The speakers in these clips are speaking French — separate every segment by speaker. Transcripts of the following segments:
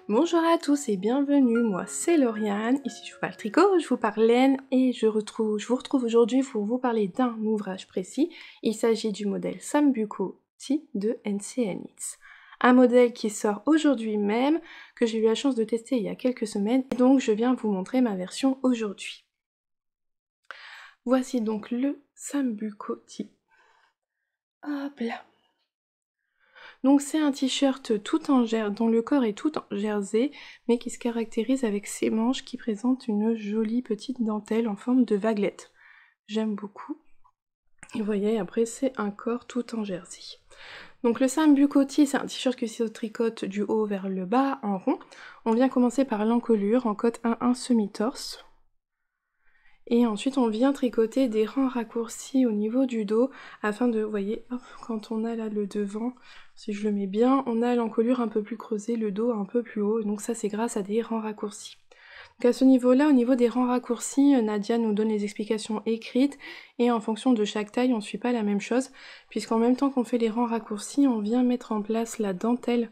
Speaker 1: Bonjour à tous et bienvenue, moi c'est Lauriane, ici je vous parle tricot, je vous parle laine et je vous retrouve aujourd'hui pour vous parler d'un ouvrage précis. Il s'agit du modèle Sambuco T de NCN Knits. Un modèle qui sort aujourd'hui même, que j'ai eu la chance de tester il y a quelques semaines, et donc je viens vous montrer ma version aujourd'hui. Voici donc le Sambuco T. Hop là. Donc c'est un t-shirt tout en jersey, dont le corps est tout en jersey, mais qui se caractérise avec ses manches qui présentent une jolie petite dentelle en forme de vaguelette. J'aime beaucoup. Et vous voyez, après c'est un corps tout en jersey. Donc le Sambuco T, c'est un t-shirt qui se tricote du haut vers le bas en rond. On vient commencer par l'encolure en cotte 1-1 semi-torse. Et ensuite on vient tricoter des rangs raccourcis au niveau du dos afin de, vous voyez, hop, quand on a là le devant, si je le mets bien, on a l'encolure un peu plus creusée, le dos un peu plus haut, donc ça c'est grâce à des rangs raccourcis. Donc à ce niveau-là, au niveau des rangs raccourcis, Nadia nous donne les explications écrites et en fonction de chaque taille, on ne suit pas la même chose, puisqu'en même temps qu'on fait les rangs raccourcis, on vient mettre en place la dentelle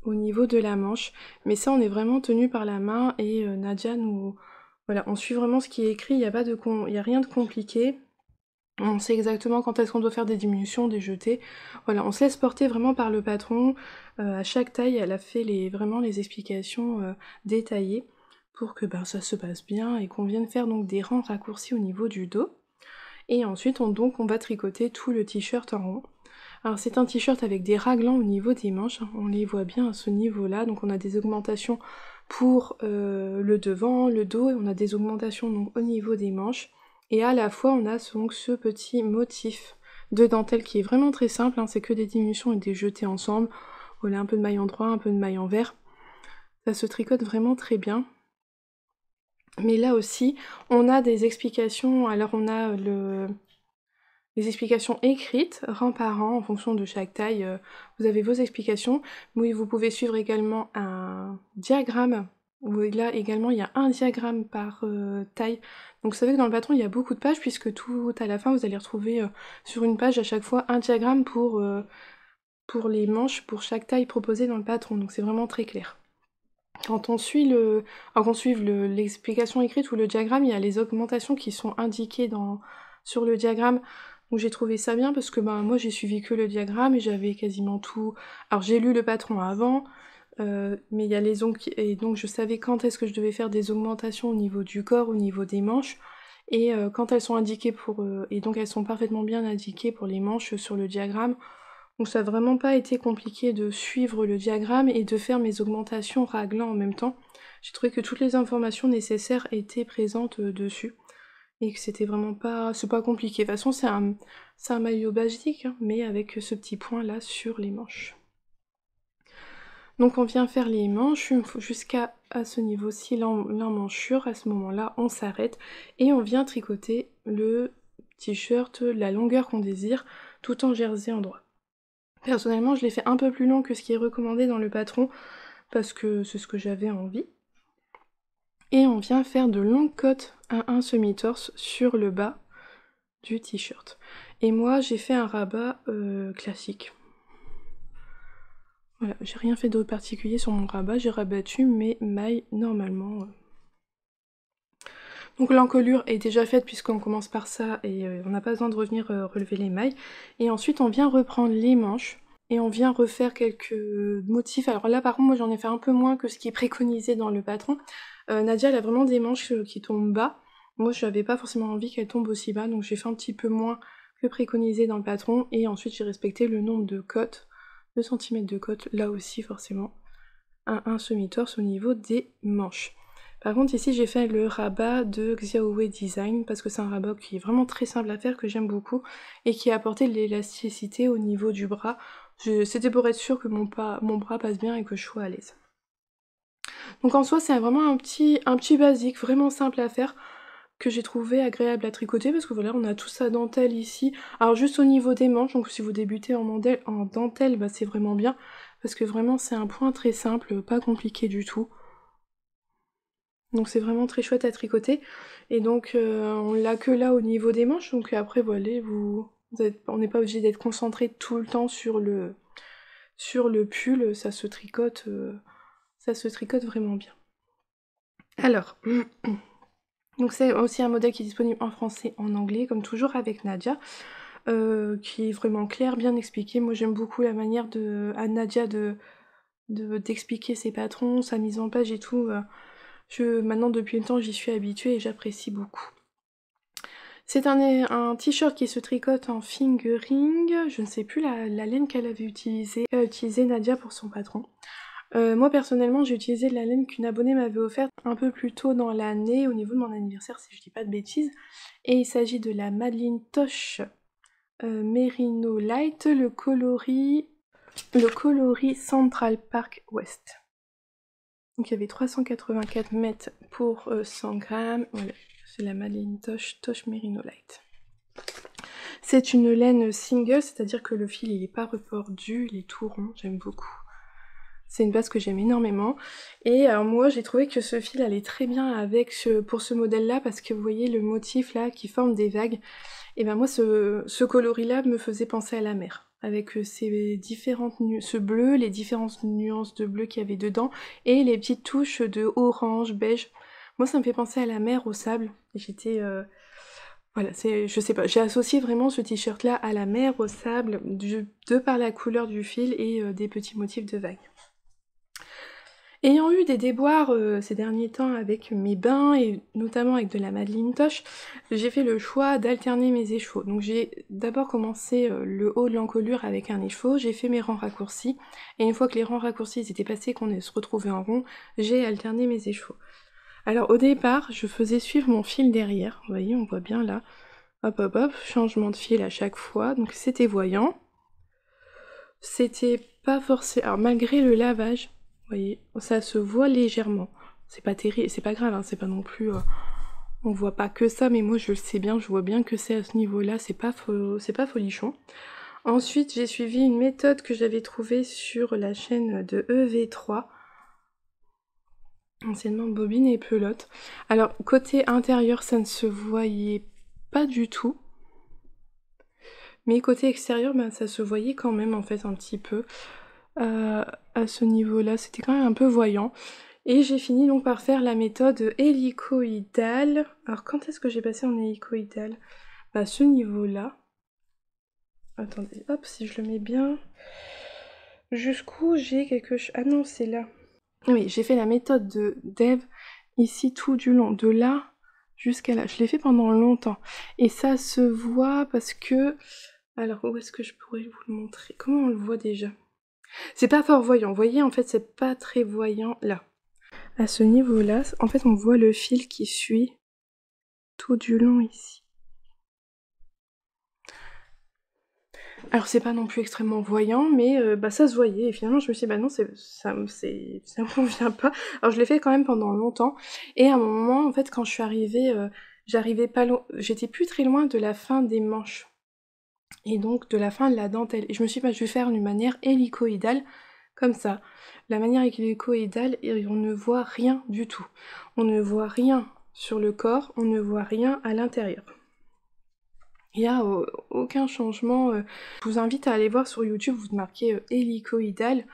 Speaker 1: au niveau de la manche, mais ça on est vraiment tenu par la main et Nadia nous... Voilà, on suit vraiment ce qui est écrit, il n'y a rien de compliqué. On sait exactement quand est-ce qu'on doit faire des diminutions, des jetés. Voilà, on se laisse porter vraiment par le patron. À chaque taille, elle a fait vraiment les explications détaillées pour que ça se passe bien et qu'on vienne faire donc des rangs raccourcis au niveau du dos. Et ensuite, on va tricoter tout le t-shirt en rond. Alors c'est un t-shirt avec des raglans au niveau des manches, on les voit bien à ce niveau-là, donc on a des augmentations pour le devant, le dos, et on a des augmentations donc au niveau des manches. Et à la fois on a donc ce petit motif de dentelle qui est vraiment très simple, hein, c'est que des diminutions et des jetés ensemble. Voilà, un peu de maille endroit, un peu de maille envers. Ça se tricote vraiment très bien. Mais là aussi, on a des explications, alors on a les explications écrites, rang par rang, en fonction de chaque taille, vous avez vos explications. Oui, vous pouvez suivre également un diagramme, où là également il y a un diagramme par taille. Donc vous savez que dans le patron il y a beaucoup de pages, puisque tout à la fin vous allez retrouver sur une page à chaque fois un diagramme pour les manches, pour chaque taille proposée dans le patron, donc c'est vraiment très clair. Quand on suit l'explication écrite ou le diagramme, il y a les augmentations qui sont indiquées sur le diagramme. Donc j'ai trouvé ça bien parce que moi j'ai suivi que le diagramme et j'avais quasiment tout. Alors j'ai lu le patron avant, mais il y a les ongles et donc je savais quand est-ce que je devais faire des augmentations au niveau du corps, au niveau des manches. Et quand elles sont indiquées et donc elles sont parfaitement bien indiquées pour les manches sur le diagramme. Donc ça n'a vraiment pas été compliqué de suivre le diagramme et de faire mes augmentations raglant en même temps. J'ai trouvé que toutes les informations nécessaires étaient présentes dessus. Et que c'était vraiment pas... c'est pas compliqué. De toute façon, c'est un maillot basique, hein, mais avec ce petit point là sur les manches. Donc on vient faire les manches jusqu'à ce niveau-ci, l'emmanchure. À ce moment-là, on s'arrête et on vient tricoter le t-shirt, la longueur qu'on désire, tout en jersey endroit. Personnellement, je l'ai fait un peu plus long que ce qui est recommandé dans le patron, parce que c'est ce que j'avais envie. Et on vient faire de longues côtes à un semi-torse sur le bas du t-shirt. Et moi, j'ai fait un rabat classique. Voilà, j'ai rien fait de particulier sur mon rabat, j'ai rabattu mes mailles normalement. Donc l'encolure est déjà faite puisqu'on commence par ça et on n'a pas besoin de revenir relever les mailles. Et ensuite, on vient reprendre les manches. Et on vient refaire quelques motifs. Alors là, par contre, moi j'en ai fait un peu moins que ce qui est préconisé dans le patron. Nadia, elle a vraiment des manches qui tombent bas. Moi, je n'avais pas forcément envie qu'elles tombent aussi bas, donc j'ai fait un petit peu moins que préconisé dans le patron. Et ensuite, j'ai respecté le nombre de côtes, 2 cm de côtes, là aussi forcément, un semi-torse au niveau des manches. Par contre, ici, j'ai fait le rabat de Xiaowei Design, parce que c'est un rabat qui est vraiment très simple à faire, que j'aime beaucoup, et qui a apporté de l'élasticité au niveau du bras. C'était pour être sûr que mon bras passe bien et que je sois à l'aise. Donc en soi, c'est vraiment un petit basique, vraiment simple à faire, que j'ai trouvé agréable à tricoter, parce que voilà, on a tout sa dentelle ici. Alors juste au niveau des manches, donc si vous débutez en dentelle, c'est vraiment bien, parce que vraiment c'est un point très simple, pas compliqué du tout. Donc c'est vraiment très chouette à tricoter. Et donc on l'a que là au niveau des manches, donc après voilà, on n'est pas obligé d'être concentré tout le temps sur sur le pull, ça se tricote vraiment bien. Alors, donc c'est aussi un modèle qui est disponible en français, en anglais, comme toujours avec Nadia, qui est vraiment clair, bien expliqué. Moi j'aime beaucoup la manière à Nadia d'expliquer ses patrons, sa mise en page et tout. Maintenant depuis le temps j'y suis habituée et j'apprécie beaucoup. C'est un t-shirt qui se tricote en fingering, je ne sais plus la laine qu'elle avait utilisée, Nadia pour son patron. Moi personnellement j'ai utilisé la laine qu'une abonnée m'avait offerte un peu plus tôt dans l'année, au niveau de mon anniversaire si je dis pas de bêtises, et il s'agit de la Madeline Tosh Merino Light, le coloris Central Park West. Donc il y avait 384 mètres pour 100 grammes, voilà, c'est la Madeline Tosh Merino Light. C'est une laine single, c'est-à-dire que le fil il est pas retordu, il est tout rond, j'aime beaucoup. C'est une base que j'aime énormément. Et alors moi j'ai trouvé que ce fil allait très bien pour ce modèle là, parce que vous voyez le motif là qui forme des vagues. Et ben moi ce coloris là me faisait penser à la mer, avec ce bleu, les différentes nuances de bleu qu'il y avait dedans, et les petites touches de orange, beige. Moi ça me fait penser à la mer, au sable. Et j'étais... Voilà, je sais pas, j'ai associé vraiment ce t-shirt là à la mer, au sable, de par la couleur du fil et des petits motifs de vagues. Ayant eu des déboires ces derniers temps avec mes bains, et notamment avec de la Madeline Tosh, j'ai fait le choix d'alterner mes échevaux. Donc j'ai d'abord commencé le haut de l'encolure avec un écheveau, j'ai fait mes rangs raccourcis, et une fois que les rangs raccourcis étaient passés, qu'on se retrouvait en rond, j'ai alterné mes échevaux. Alors au départ, je faisais suivre mon fil derrière, vous voyez, on voit bien là, hop hop hop, changement de fil à chaque fois, donc c'était voyant. C'était pas forcément... Alors malgré le lavage, vous voyez, ça se voit légèrement. C'est pas terrible, c'est pas grave, hein, c'est pas non plus... on voit pas que ça, mais moi je le sais bien, je vois bien que c'est à ce niveau-là, c'est pas folichon. Ensuite, j'ai suivi une méthode que j'avais trouvée sur la chaîne de EV3, anciennement Bobine et Pelote. Alors, côté intérieur, ça ne se voyait pas du tout. Mais côté extérieur, ben, ça se voyait quand même, en fait, un petit peu. À ce niveau-là, c'était quand même un peu voyant. Et j'ai fini donc par faire la méthode hélicoïdale. Alors quand est-ce que j'ai passé en hélicoïdale? Bah à ce niveau-là. Attendez, hop, si je le mets bien. Jusqu'où j'ai quelque chose... Ah non, c'est là. Oui, j'ai fait la méthode de Dev ici tout du long, de là jusqu'à là. Je l'ai fait pendant longtemps. Et ça se voit parce que... Alors, où est-ce que je pourrais vous le montrer? Comment on le voit déjà? C'est pas fort voyant, vous voyez, en fait, c'est pas très voyant, là. À ce niveau-là, en fait, on voit le fil qui suit tout du long ici. Alors, c'est pas non plus extrêmement voyant, mais bah, ça se voyait, et finalement, je me suis dit, bah non, ça me convient pas. Alors, je l'ai fait quand même pendant longtemps, et à un moment, en fait, quand je suis arrivée, j'arrivais pas loin, j'étais plus très loin de la fin des manches. Et donc de la fin de la dentelle. Et je me suis dit, bah, je vais faire d'une manière hélicoïdale, comme ça. La manière hélicoïdale, on ne voit rien du tout. On ne voit rien sur le corps, on ne voit rien à l'intérieur. Il n'y a aucun changement. Je vous invite à aller voir sur YouTube, vous marquez hélicoïdale,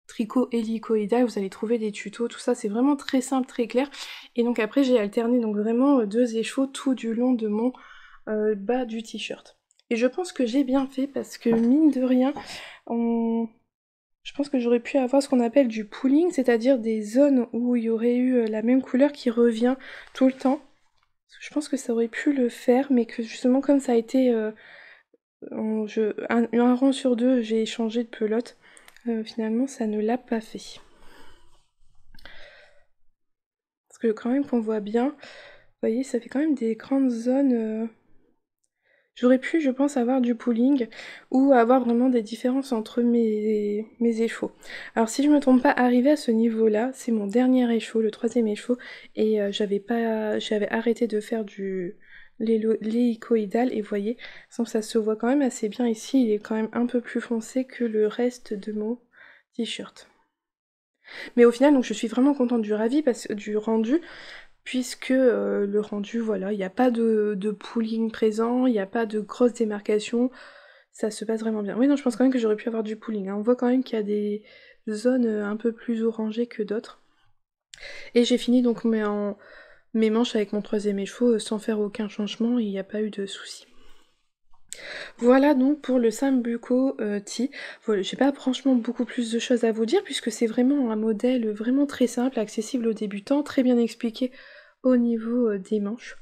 Speaker 1: tricot hélicoïdal, vous allez trouver des tutos, tout ça, c'est vraiment très simple, très clair. Et donc après, j'ai alterné donc vraiment 2 écheveaux tout du long de mon bas du t-shirt. Et je pense que j'ai bien fait parce que mine de rien, je pense que j'aurais pu avoir ce qu'on appelle du pooling, c'est-à-dire des zones où il y aurait eu la même couleur qui revient tout le temps. Je pense que ça aurait pu le faire, mais que justement comme ça a été un rang sur 2, j'ai changé de pelote, finalement ça ne l'a pas fait. Parce que quand même qu'on voit bien, vous voyez, ça fait quand même des grandes zones... J'aurais pu, je pense, avoir du pooling ou avoir vraiment des différences entre mes écheveaux. Alors si je me trompe pas, arrivé à ce niveau-là, c'est mon dernier écheveau, le 3e écheveau, et j'avais arrêté de faire l'hélicoïdal, et vous voyez, ça se voit quand même assez bien ici, il est quand même un peu plus foncé que le reste de mon t-shirt. Mais au final, donc je suis vraiment contente du rendu, puisque le rendu, voilà, il n'y a pas de pooling présent, il n'y a pas de grosse démarcation, ça se passe vraiment bien. Oui, non, je pense quand même que j'aurais pu avoir du pooling, hein. On voit quand même qu'il y a des zones un peu plus orangées que d'autres. Et j'ai fini donc mes manches avec mon 3e écheveau sans faire aucun changement, il n'y a pas eu de soucis. Voilà donc pour le Sambuco Tea. Voilà, j'ai pas franchement beaucoup plus de choses à vous dire puisque c'est vraiment un modèle vraiment très simple, accessible aux débutants, très bien expliqué au niveau des manches,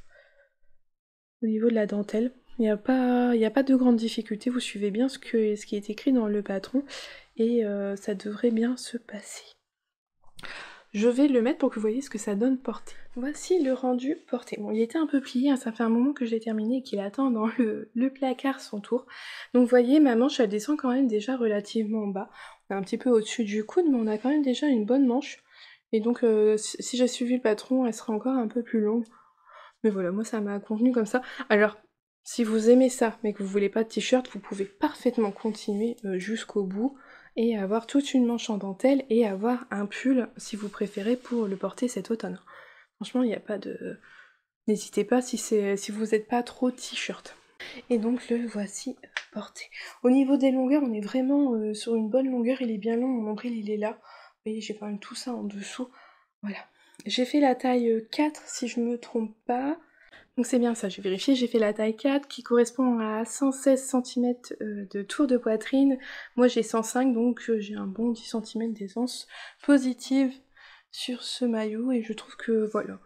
Speaker 1: au niveau de la dentelle. Il n'y a pas de grande difficulté, vous suivez bien ce qui est écrit dans le patron et ça devrait bien se passer. Je vais le mettre pour que vous voyez ce que ça donne porté. Voici le rendu porté. Bon, il était un peu plié, hein, ça fait un moment que je l'ai terminé et qu'il attend dans le placard son tour. Donc vous voyez, ma manche, elle descend quand même déjà relativement bas. On est un petit peu au-dessus du coude, mais on a quand même déjà une bonne manche. Et donc, si j'ai suivi le patron, elle sera encore un peu plus longue. Mais voilà, moi ça m'a convenu comme ça. Alors, si vous aimez ça, mais que vous voulez pas de t-shirt, vous pouvez parfaitement continuer jusqu'au bout et avoir toute une manche en dentelle et avoir un pull si vous préférez pour le porter cet automne. Franchement, il n'y a pas de... N'hésitez pas si vous n'êtes pas trop t-shirt. Et donc le voici porté. Au niveau des longueurs, on est vraiment sur une bonne longueur, il est bien long, mon nombril il est là. Vous voyez, j'ai quand même tout ça en dessous. Voilà. J'ai fait la taille 4 si je me trompe pas. Donc c'est bien ça, j'ai vérifié, j'ai fait la taille 4 qui correspond à 116 cm de tour de poitrine. Moi j'ai 105 donc j'ai un bon 10 cm d'aisance positive sur ce maillot et je trouve que voilà,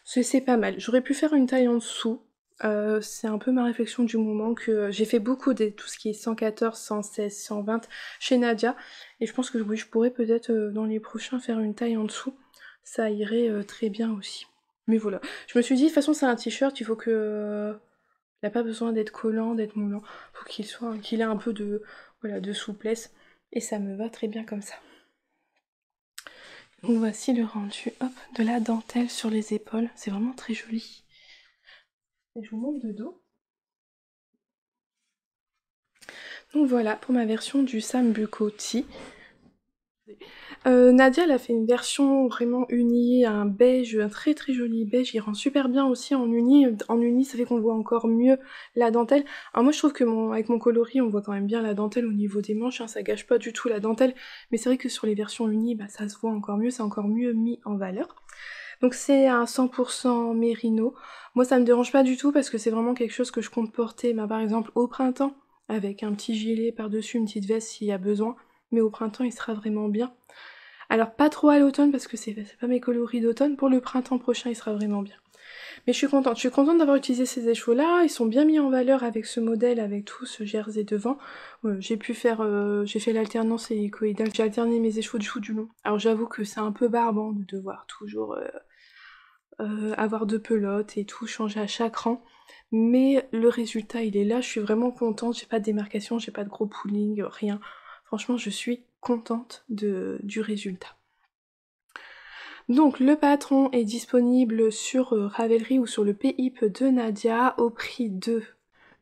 Speaker 1: c'est pas mal. J'aurais pu faire une taille en dessous, c'est un peu ma réflexion du moment que j'ai fait beaucoup de tout ce qui est 114, 116, 120 chez Nadia et je pense que oui, je pourrais peut-être dans les prochains faire une taille en dessous, ça irait très bien aussi. Mais voilà, je me suis dit, de toute façon c'est un t-shirt, il faut que... il n'a pas besoin d'être collant, d'être moulant, faut qu'il ait un peu de, voilà, de souplesse, et ça me va très bien comme ça. Donc voici le rendu, hop, de la dentelle sur les épaules, c'est vraiment très joli. Et je vous montre de dos. Donc voilà pour ma version du Sambuco Tea. Nadia elle a fait une version vraiment unie, un beige, un très très joli beige, il rend super bien aussi en uni ça fait qu'on voit encore mieux la dentelle. Alors moi je trouve que avec mon coloris on voit quand même bien la dentelle au niveau des manches, hein, ça gâche pas du tout la dentelle, mais c'est vrai que sur les versions unies, bah, ça se voit encore mieux, c'est encore mieux mis en valeur. Donc c'est un 100% mérino, moi ça me dérange pas du tout parce que c'est vraiment quelque chose que je compte porter, bah, par exemple au printemps, avec un petit gilet par-dessus, une petite veste s'il y a besoin, mais au printemps il sera vraiment bien. Alors pas trop à l'automne parce que c'est pas mes coloris d'automne, pour le printemps prochain il sera vraiment bien. Mais je suis contente d'avoir utilisé ces écheveaux là, ils sont bien mis en valeur avec ce modèle, avec tout ce jersey devant. J'ai fait l'alternance hélicoïdale, j'ai alterné mes écheveaux du haut du long. Alors j'avoue que c'est un peu barbant de devoir toujours avoir deux pelotes et tout, changer à chaque rang. Mais le résultat il est là, je suis vraiment contente, j'ai pas de démarcation, j'ai pas de gros pooling, rien. Franchement je suis contente du résultat. Donc le patron est disponible sur Ravelry ou sur le Payhip de Nadia au prix de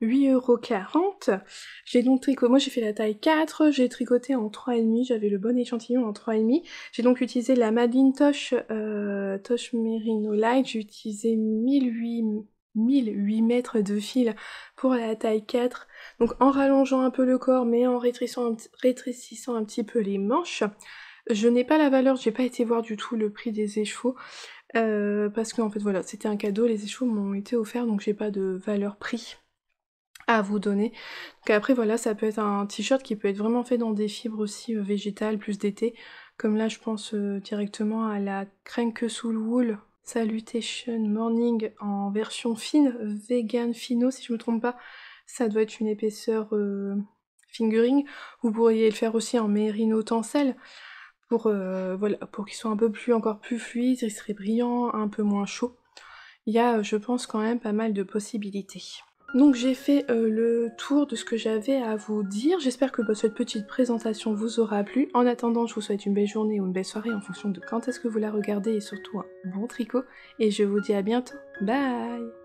Speaker 1: 8,40 €. J'ai donc tricoté, moi j'ai fait la taille 4, j'ai tricoté en 3,5, j'avais le bon échantillon en 3,5. J'ai donc utilisé la Madeline Tosh Merino Light, j'ai utilisé 1008 mètres de fil pour la taille 4, donc en rallongeant un peu le corps mais en rétrécissant un petit peu les manches. Je n'ai pas la valeur, j'ai pas été voir du tout le prix des écheveaux, parce qu'en fait voilà, c'était un cadeau, les écheveaux m'ont été offerts donc j'ai pas de valeur prix à vous donner. Donc après voilà, ça peut être un t-shirt qui peut être vraiment fait dans des fibres aussi végétales, plus d'été, comme là je pense directement à la Crank Soul Wool Salutation Morning en version fine, vegan fino si je me trompe pas, ça doit être une épaisseur fingering. Vous pourriez le faire aussi en mérino tencel, voilà, pour qu'il soit encore plus fluide, il serait brillant, un peu moins chaud. Il y a, je pense, quand même pas mal de possibilités. Donc j'ai fait le tour de ce que j'avais à vous dire. J'espère que cette petite présentation vous aura plu. En attendant, je vous souhaite une belle journée ou une belle soirée en fonction de quand est-ce que vous la regardez et surtout un bon tricot. Et je vous dis à bientôt. Bye!